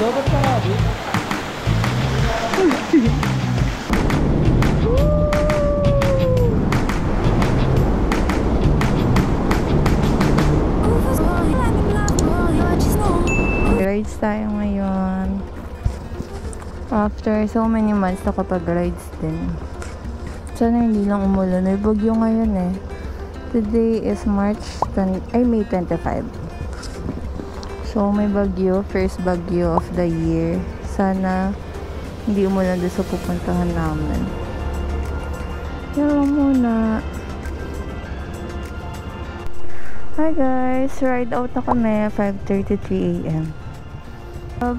Dapat pa nga, di? Rides tayo ngayon. After so many months nakapag-rides din. Sana hindi lang umulan. May bagyo ngayon eh. Today is May 25. So may bagyo. First bagyo of the year. Sana hindi umulan doon sa pupuntahan namin. Yan muna. Hi guys! Ride out na kami. 5:33 AM.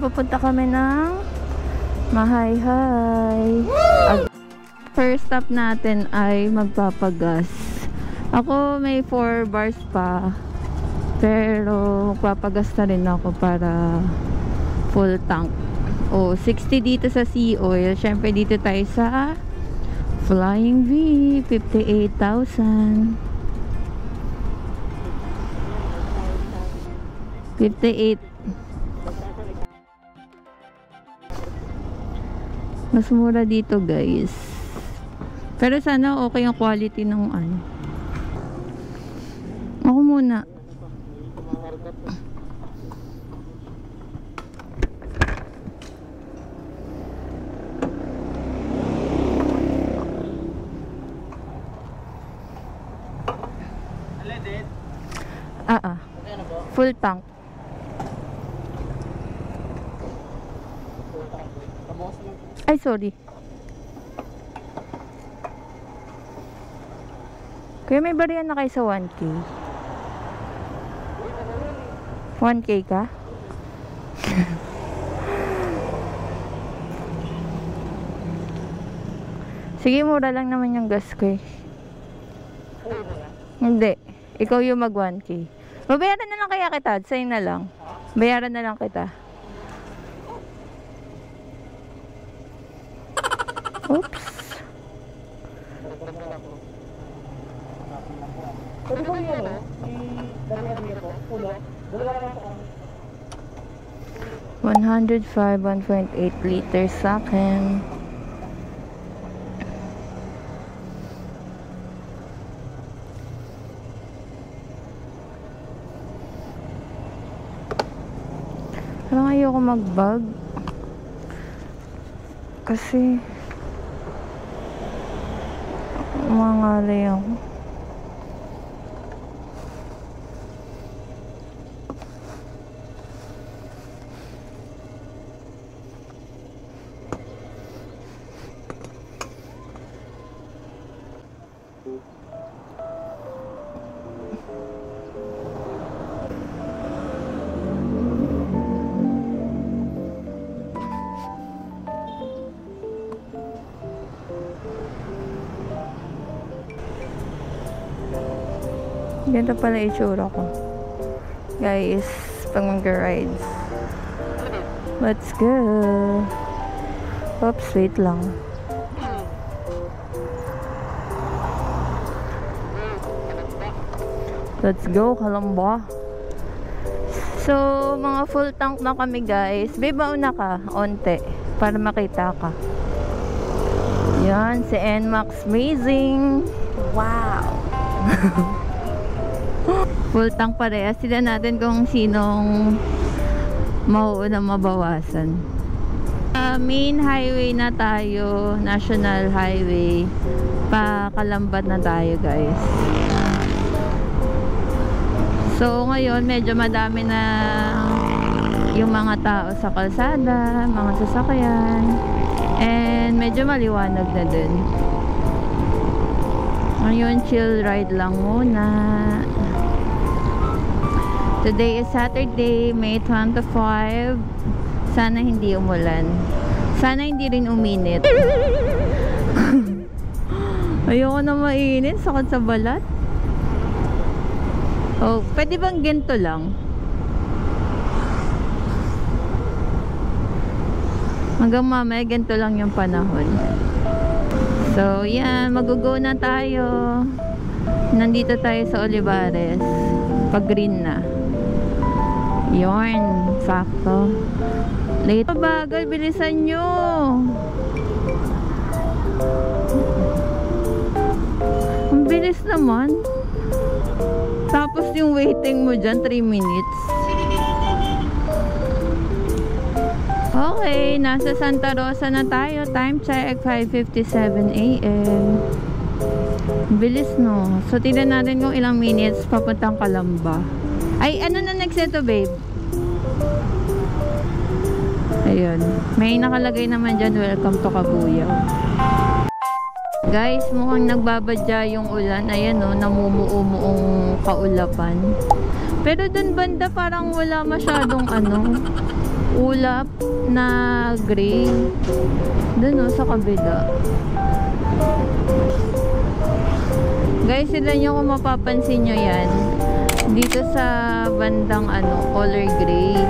Pupunta kami ng Mahayhay. First stop natin ay magpapagas. Ako may 4 bars pa. Pero magpapagas na rin ako para full tank. 60 dito sa Sea Oil. Syempre dito tayo sa Flying V. 58,000. 58. Mas mura dito guys. Pero sana okay ang quality ng ano. Ako muna. Full tank. Ay, sorry. Kaya may bariyan na kayo sa 1K. 1K ka? Sige, mura lang naman yung gas ko eh. Hindi. Ikaw yung mag 1K. Babayaran na lang kaya kita. Sa'yo na lang. Bayaran na lang kita. Oops. Pwede ko yun, no? Dalawa dito. Uno. Dalawa lang ako. 105, 1.8 liters sa akin. Parang ayoko mag-bag. Kasi umangalay ako. Ganito pala itsura ko. Guys, pag mag-rides. Let's go. Oops, wait lang. Let's go, Kalamba. So, mga full tank na kami guys. Babe, mauna ka, onte. Para makita ka. Yan, si NMAX Amazing. Wow. Full tank parehas. Sila natin kung sinong mauunang mabawasan. Main highway na tayo. National Highway. Pakalambat na tayo guys. So ngayon medyo madami na yung mga tao sa kalsada, mga sasakyan. And medyo maliwanag na din. Ngayon chill ride lang muna. Today is Saturday, May 25. Sana hindi umulan. Sana hindi rin uminit. Ayoko na mainit, sakit sa balat. Oh, pwede bang ganito lang? Hanggang mamaya ganito lang yung panahon. So, yan, mag-go na tayo. Nandito tayo sa Olivares. Pag green na. Yarn, sakto. Late. Bagal, bilisan nyo. Ang bilis naman. Tapos yung waiting mo dyan, 3 minutes. Okay, nasa Santa Rosa na tayo. Time check, 5:57 AM. Bilis, no? So, tignan natin kung ilang minutes papuntang Calamba. Ay, ano na next ito, babe? Ayun. May nakalagay naman dyan, welcome to Cabuyao. Guys, mukhang nagbabadya yung ulan. Ayan, no? Namumuumuong kaulapan. Pero dun banda parang wala masyadong ulap na gray. Dun, no? Sa kabila. Guys, sila nyo kung mapapansin nyo yan. Dito sa bandang color gray.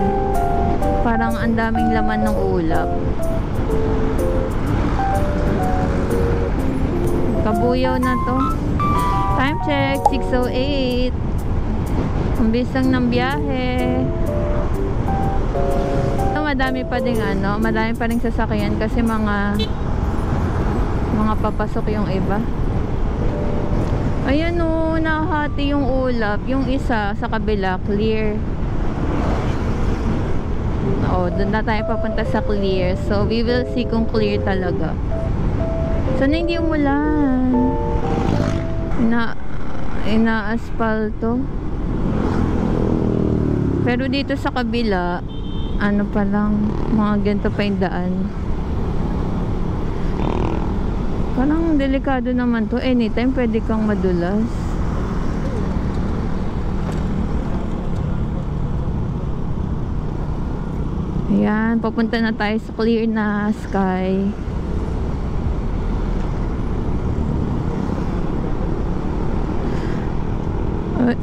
Parang ang daming laman ng ulap. Cabuyao na to. Time check, 6:08. Ang bisang ng biyahe. Madami pa ding madami pa ring sasakyan kasi mga papasok yung iba. Ayan, o, nakahati yung ulap. Yung isa sa kabila, clear. O, doon na tayo papunta sa clear. So, we will see kung clear talaga. Sana hindi umulan. Ina-asfalto. Pero dito sa kabila, pa lang, mga ganito pa yung daan. Parang delikado naman to. Anytime pwede kang madulas. Ayan, papunta na tayo sa clear na sky.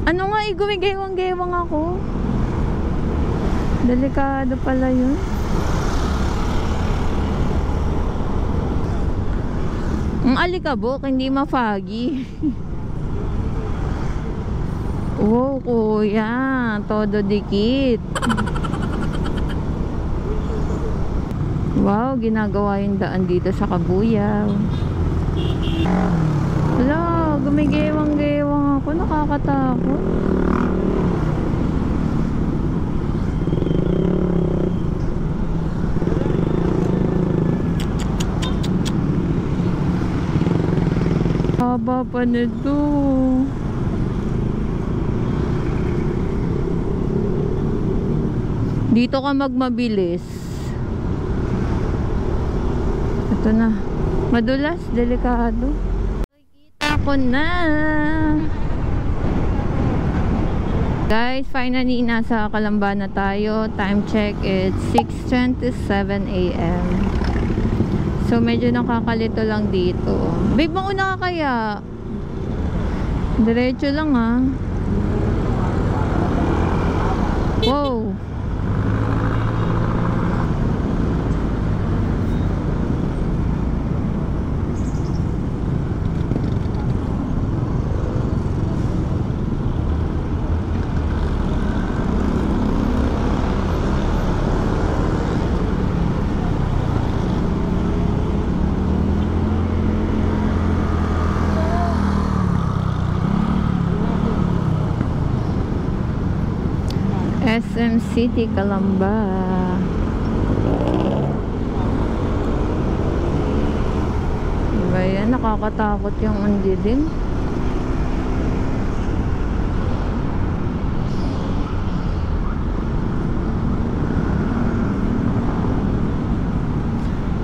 Ano nga, gumigewang-gewang ako. Delikado pala yun. Ang alikabok, hindi mafagi. Wow, kuya, todo dikit. Wow, ginagawa yung daan dito sa Cabuyao. Wala, gumigewang-gewang ako, nakakatakot. Haba pa nito. Dito ka magmabilis. Ito na. Madulas, delikado. Kita ko na. Guys, finally nasa Calamba na tayo. Time check, it's 6:27 AM. So, medyo nakakalito lang dito. Babe, mauna ka kaya? Diretso lang, ha? Wow! SM City, Calamba. Diba yan? Nakakatakot yung undilim.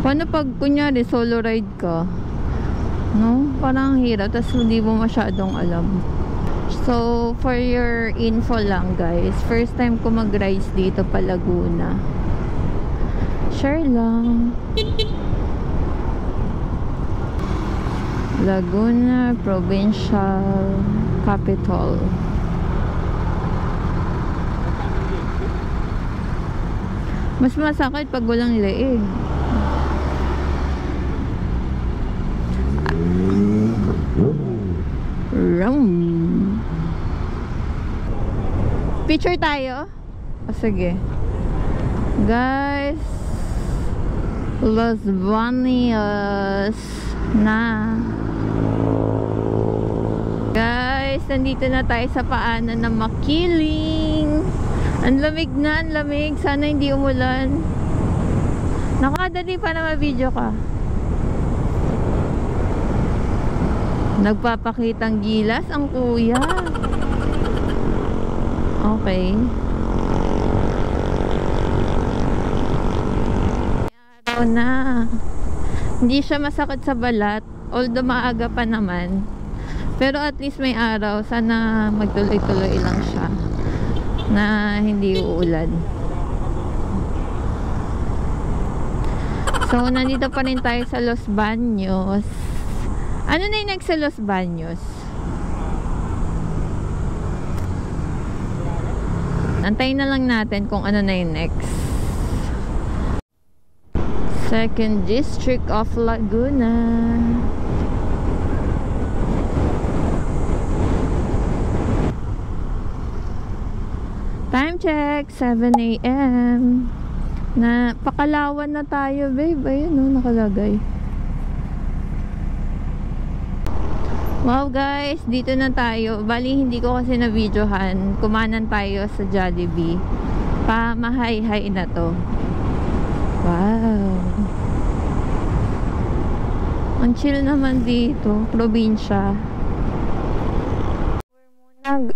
Paano pag kunyari solo ride ka? No? Parang hirap. Tapos hindi mo masyadong alam. So, for your info lang guys, first time ko mag-rides dito pa Laguna. Share lang. Laguna Provincial Capital. Mas masakit pag walang leeg. Picture tayo? O sige. Guys, Los Baños na. Guys, nandito na tayo sa paanan ng Makiling. Ang lamig na, ang lamig. Sana hindi umulan. Nakadali para ma-video ka. Nagpapakitang gilas ang kuya. Okay. Araw na. Hindi siya masakit sa balat. Although maaga pa naman. Pero at least may araw. Sana magtuloy-tuloy lang siya. Na hindi uulan. So, nandito pa rin tayo sa Los Baños. Ano na yung next sa Los Baños? Antayin na lang natin kung ano na yung next. Second District of Laguna. Time check, 7 AM. Na Pakalawan na tayo, babe. Ayun, no, nakalagay. Wow guys, dito na tayo. Bali, hindi ko kasi na-videohan. Kumanan tayo sa Jollibee. Pamahay-hay na to. Wow. Ang chill naman dito. Probinsya.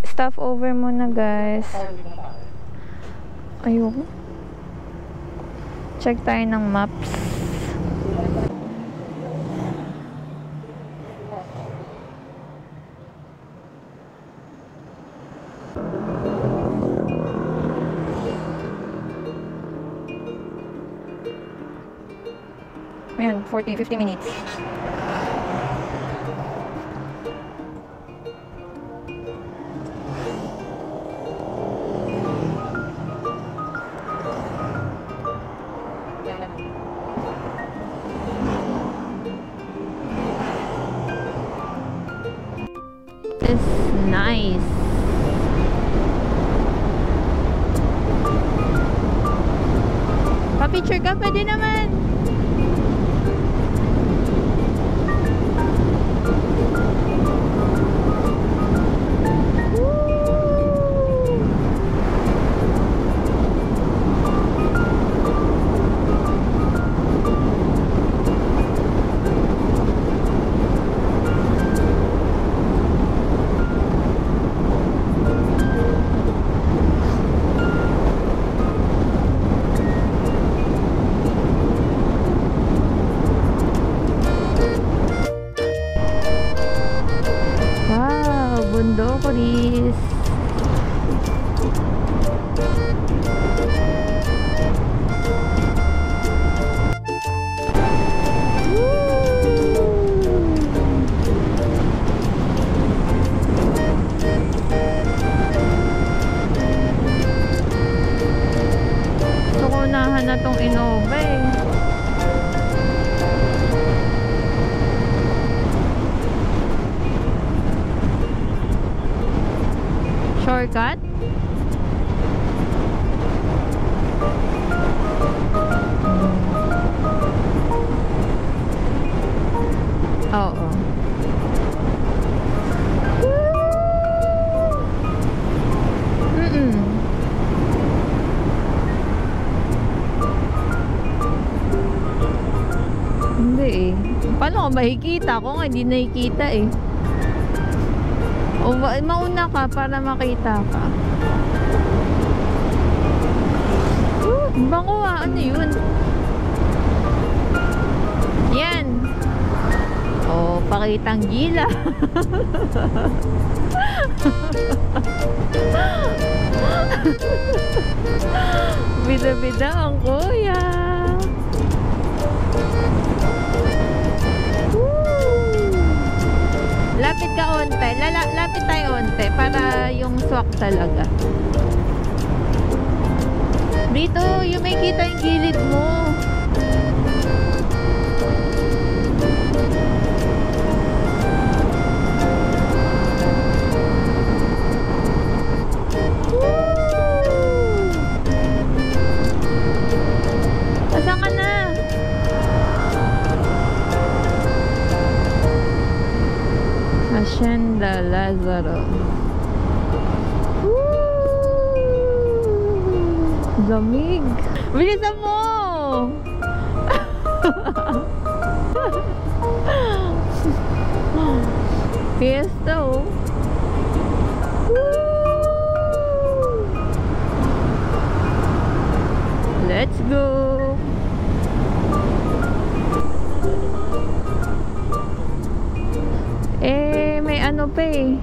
Stop over muna guys. Ayoko. Check tayo ng maps. Ayan, 40-50 minutes. It's nice. Pa-picture ka, pwede naman. Bundokoris. Gusto ko unahan na tong Innova eh. Shortcut? Oo. Hindi eh. Paano ko makikita? Ako nga hindi nakikita eh. O mauna ka para makita ka. Bango ah. Ano yun? Yan. O, pakitang gila. Bida-bida ang kuya. Lapit ka onte. Lapit tayo onte para yung swak talaga. Dito, yung may kita yung gilid mo. Asan ka na? Lazaro. Woo! Lamig. Bilisan mo! Fiesta, oh. Woo! Let's go! May ano pa eh.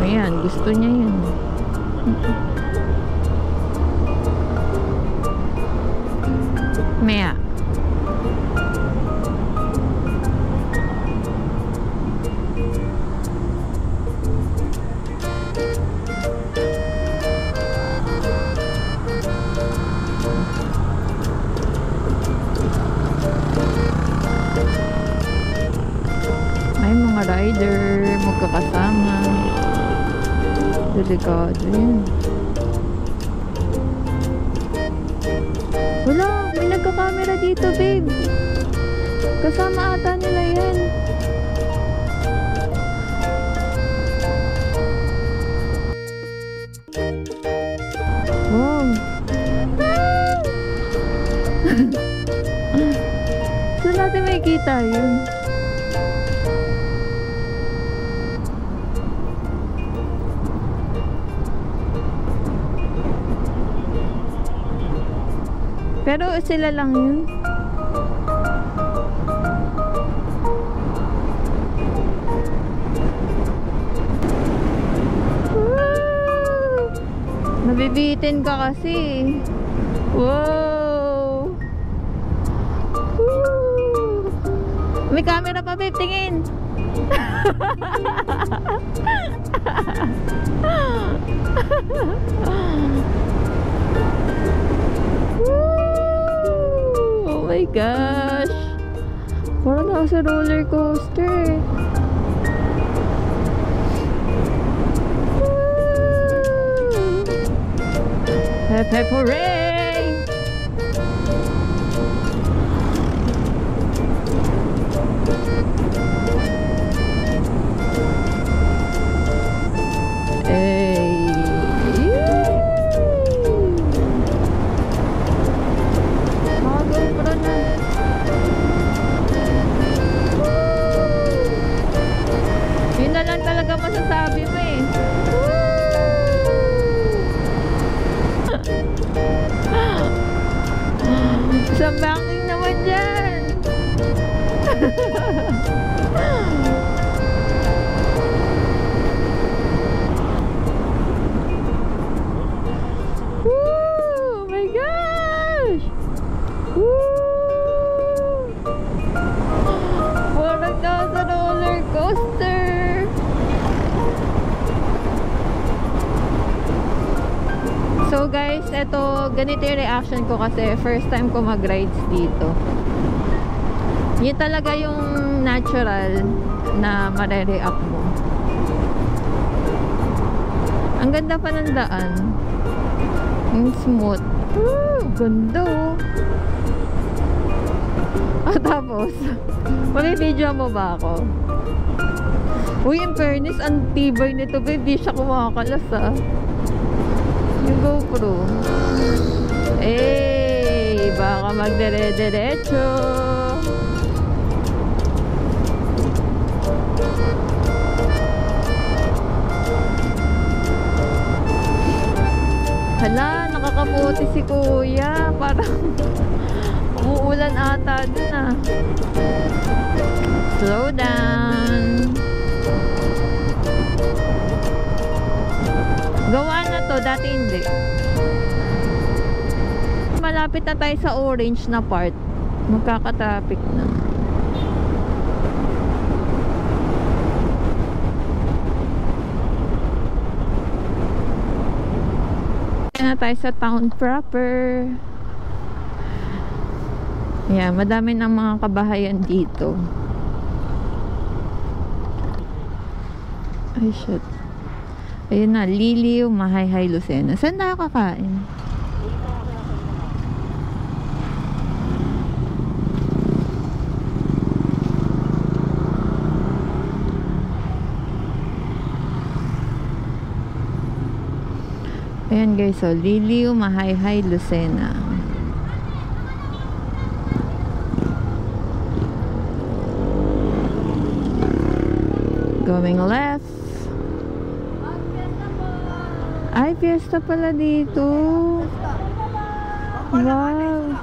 Ayan, gusto niya yun. Maya. May mga rider magkakasama. Delikado yun. Wala, may nagka-camera dito, babe. Kasama ata nila yan. Wow. Saan natin may kita yun? Pero sila lang yun. Woo! Nabibitin ka kasi. Wow! Woo! May camera pa, babe. Tingin. Oh my gosh! Parang ako sa roller coaster. Hep hep hooray! Hey! Yun na lang talaga masasabi mo eh. Isang banking naman dyan. Oh my gosh! Parang nasa roller coaster. So guys, eto, ganito yung reaction ko kasi first time ko mag-rides dito. Yun talaga yung natural na mare-react mo. Ang ganda pa ng daan. Ang smooth. Ganda oh. Tapos, mabibidyo mo ba ako? Uy, in fairness, ang tibay nito, babe. Di siya kumakalas ah. Yung GoPro. Eh, baka magdire-diretso. Hala, nakakaputi si kuya. Parang umuulan ata dun ah. Slow down. Gawa na to, dati hindi. Malapit na tayo sa orange na part. Magkaka-traffic na. Na tayo sa town proper. Yeah, madami ng mga kabahayan dito. Ay, shit. Ayun na, Liliw, Mahayhay, Lucena. Saan tayo kakain? Ayan guys, so Liliw, Mahayhay, Lucena. Going left. Ay, fiesta pala dito. Wow.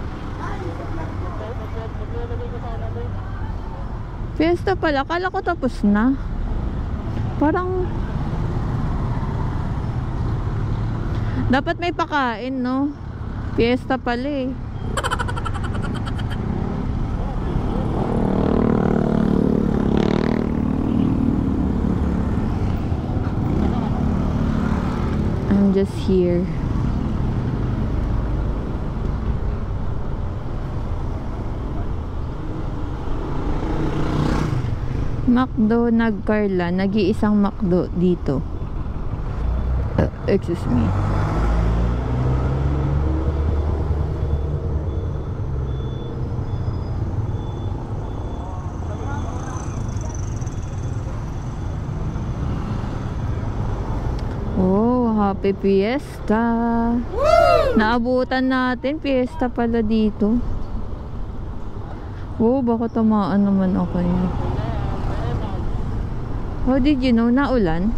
Fiesta pala. Kala ko tapos na. Parang dapat may pakain, no? Fiesta pala eh. I'm just here. McDo Nagcarla, nag-iisang McDo dito. Excuse me. Oh, happy fiesta. Naabutan natin, fiesta pala dito. Oh, baka tamaan naman ako yun. Oh, did you know, naulan?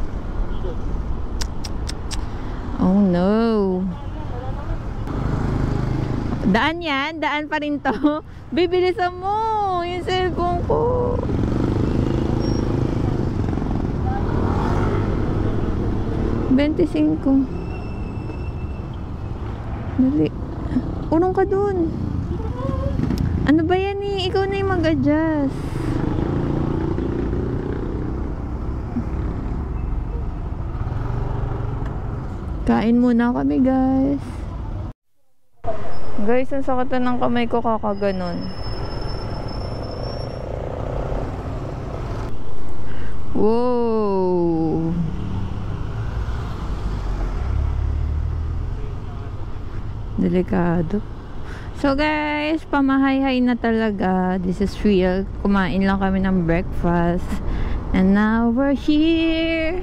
Oh no. Daan yan, daan pa rin to. Bibilisan mo yung cellphone ko. $25. Dali. Urong ka dun. Ano ba yan eh? Ikaw na yung mag-adjust. Kain muna kami guys. Guys, ang sakit ng kamay ko kakaganon. Wow. Delikado. So guys, pamahayhay na talaga. This is real. Kumain lang kami ng breakfast. And now we're here.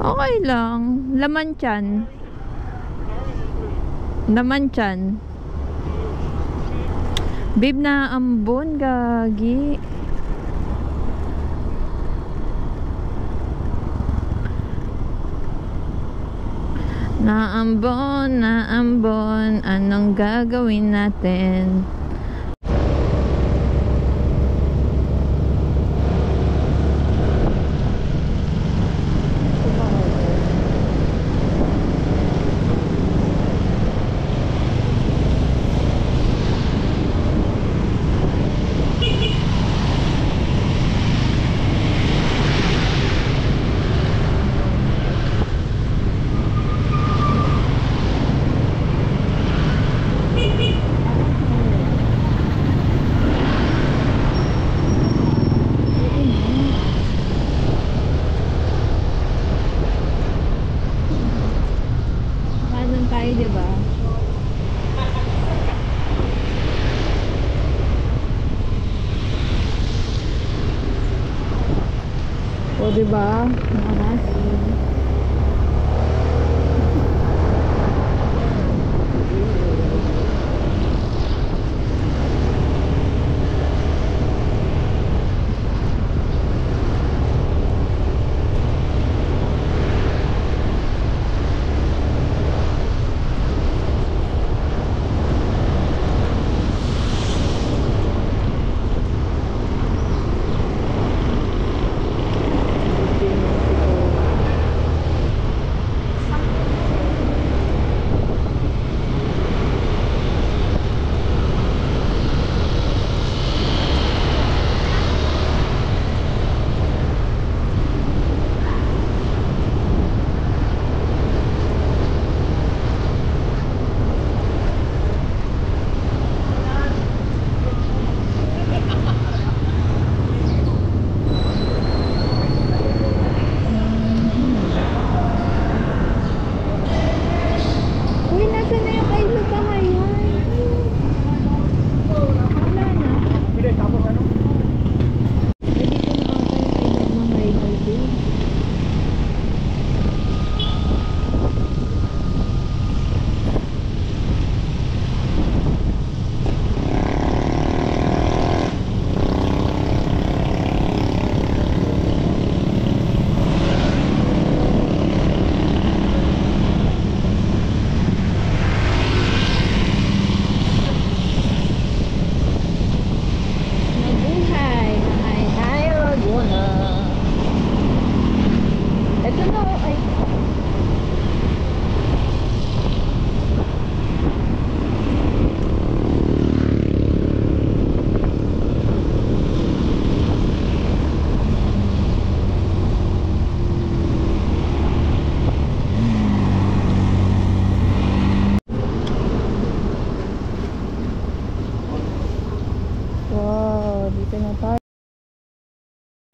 Okay lang. Laman tiyan. Laman tiyan. Babe, na ambon, gagi. Naambon, anong gagawin natin? Diba? O diba? Nakamasin.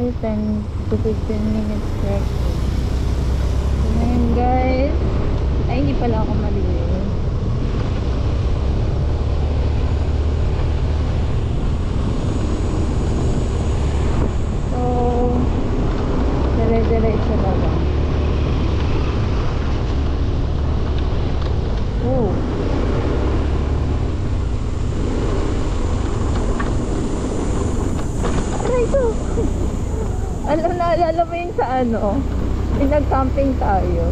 10 to 15 minutes trekking. So, ngayon guys, ay hindi pala ako malilim. So, dire-diretso na lang. Oh. Aray ko! Alam, naalala mo yung sa ano? Yung nag-camping tayo.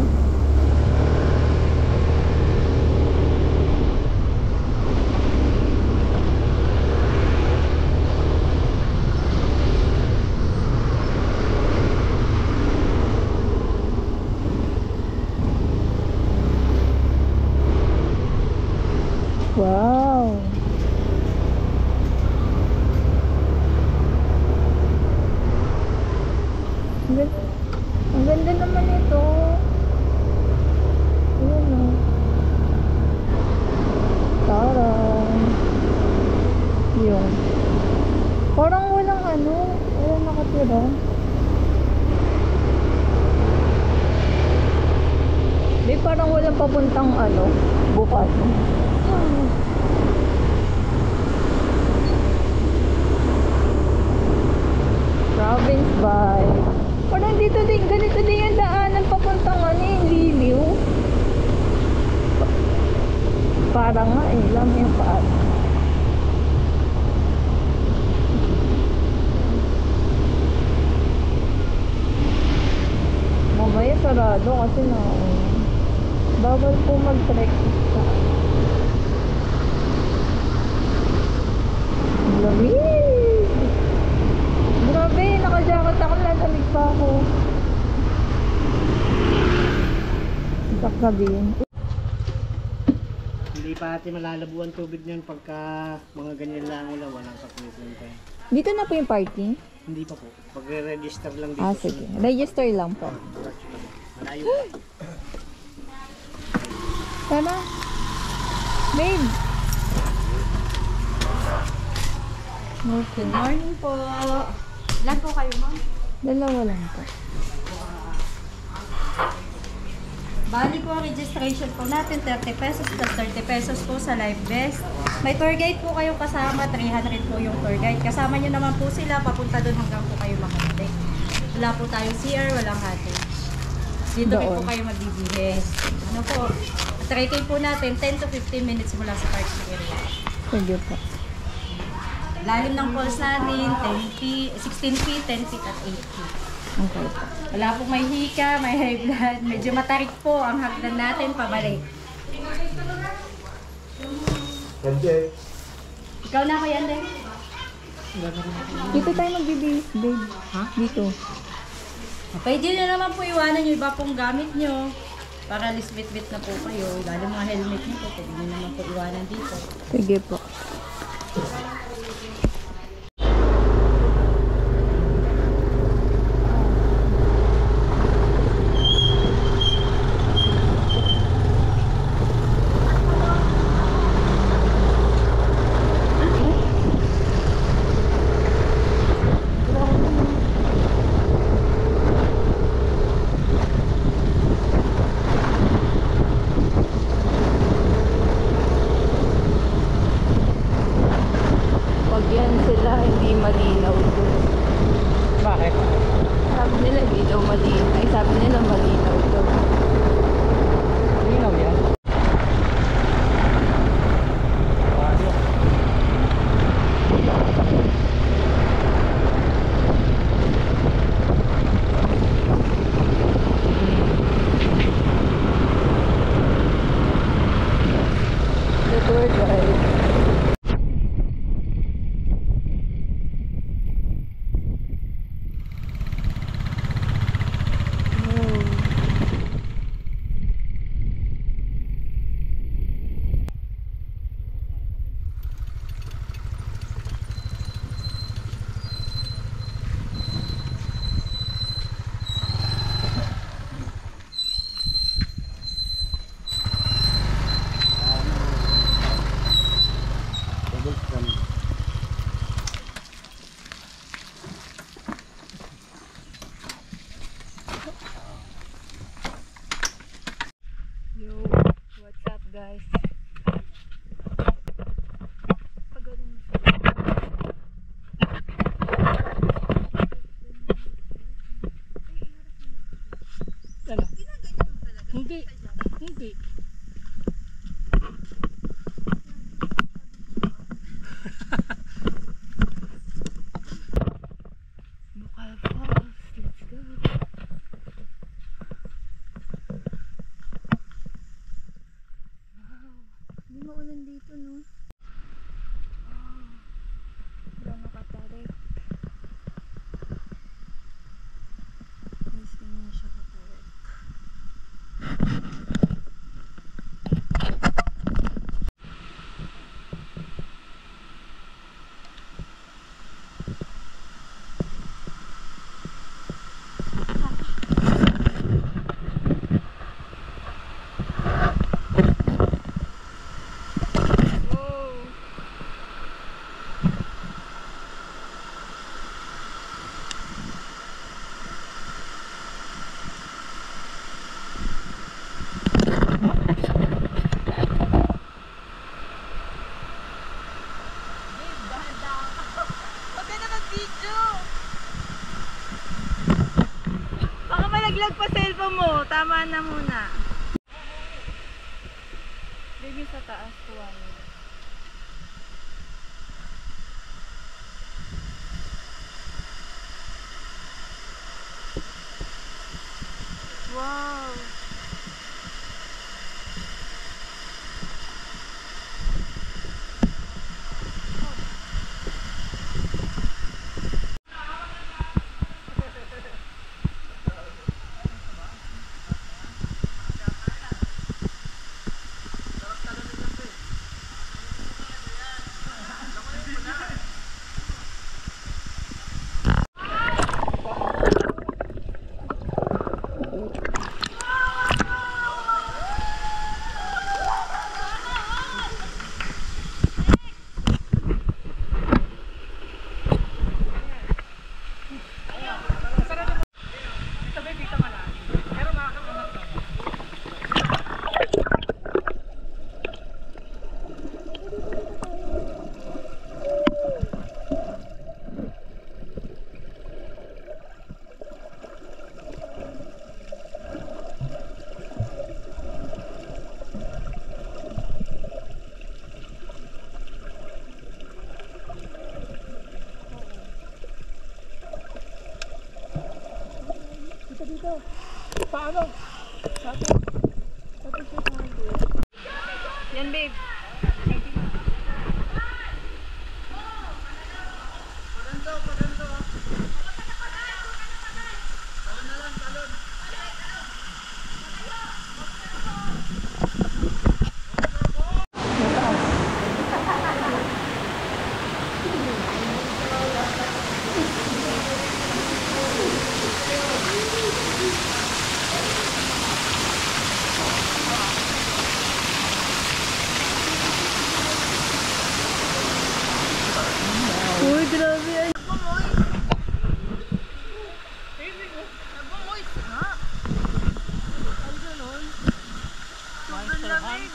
Wow! Ang ganda naman ito. Ayan o. Tarang. Yung. Parang walang ano. Walang nakatira. May parang walang papuntang ano. Bukas. Province vibe. Parang dito din, ganito din yung daanan papuntang ano yung Liliw. Parang nga eh, lang yung paan. Mamaya sarado kasi na bawal po mag-trek sa lamig. Grabe, naka-jacket ako, lalamig pa ako. Sasabihin. Hindi pa ate malalabuan tubig niyan pagka mga ganyan lang ulan, walang kapulisan pa. Dito na po yung parking? Hindi pa po. Pagre-register lang dito. Ah, sige. Register lang po. Malayo. Tama. Babe. Good morning po. Ilan po kayo, ma'am? Dalawa lang po. Bali po ang registration po natin, 30 pesos plus 30 pesos po sa Live Best. May tour guide po kayong kasama, 300 po yung tour guide. Kasama nyo naman po sila, papunta doon hanggang po kayo makarating. Wala po tayong CR, walang cottage. Dito rin po kayo magbibihis. Ano po, trekking po natin, 10 to 15 minutes mula sa parking area. Sige po. Lalim ng falls natin, 10 feet, 16 feet, 10 feet at 8 feet. Okay po. Wala pong may hika, may high blood. Medyo matarik po ang hagdan natin pabalik. Ikaw na ko yan din. Dito tayo magbibihis, babe. Ha? Dito. Pwede nyo naman po iwanan yung iba pong gamit nyo. Para lisbit-bit na po kayo. Lalo mga helmet nyo po, pwede nyo naman po iwanan dito. Sige po. guys. Ano? Hindi. Hindi. Bukal Falls. Let's go. Wow. Hindi maulan dito, no? Wow. Wala nakatarik. Guys, hindi siya katarik. Baka malaglag pa cellphone mo. Tama na muna. Baby sa taas kuha mo. Wow. Paano? Yan, babe. Uy, grabe yan. Nagmamoist nga. Ano nun? Sobrang lamig.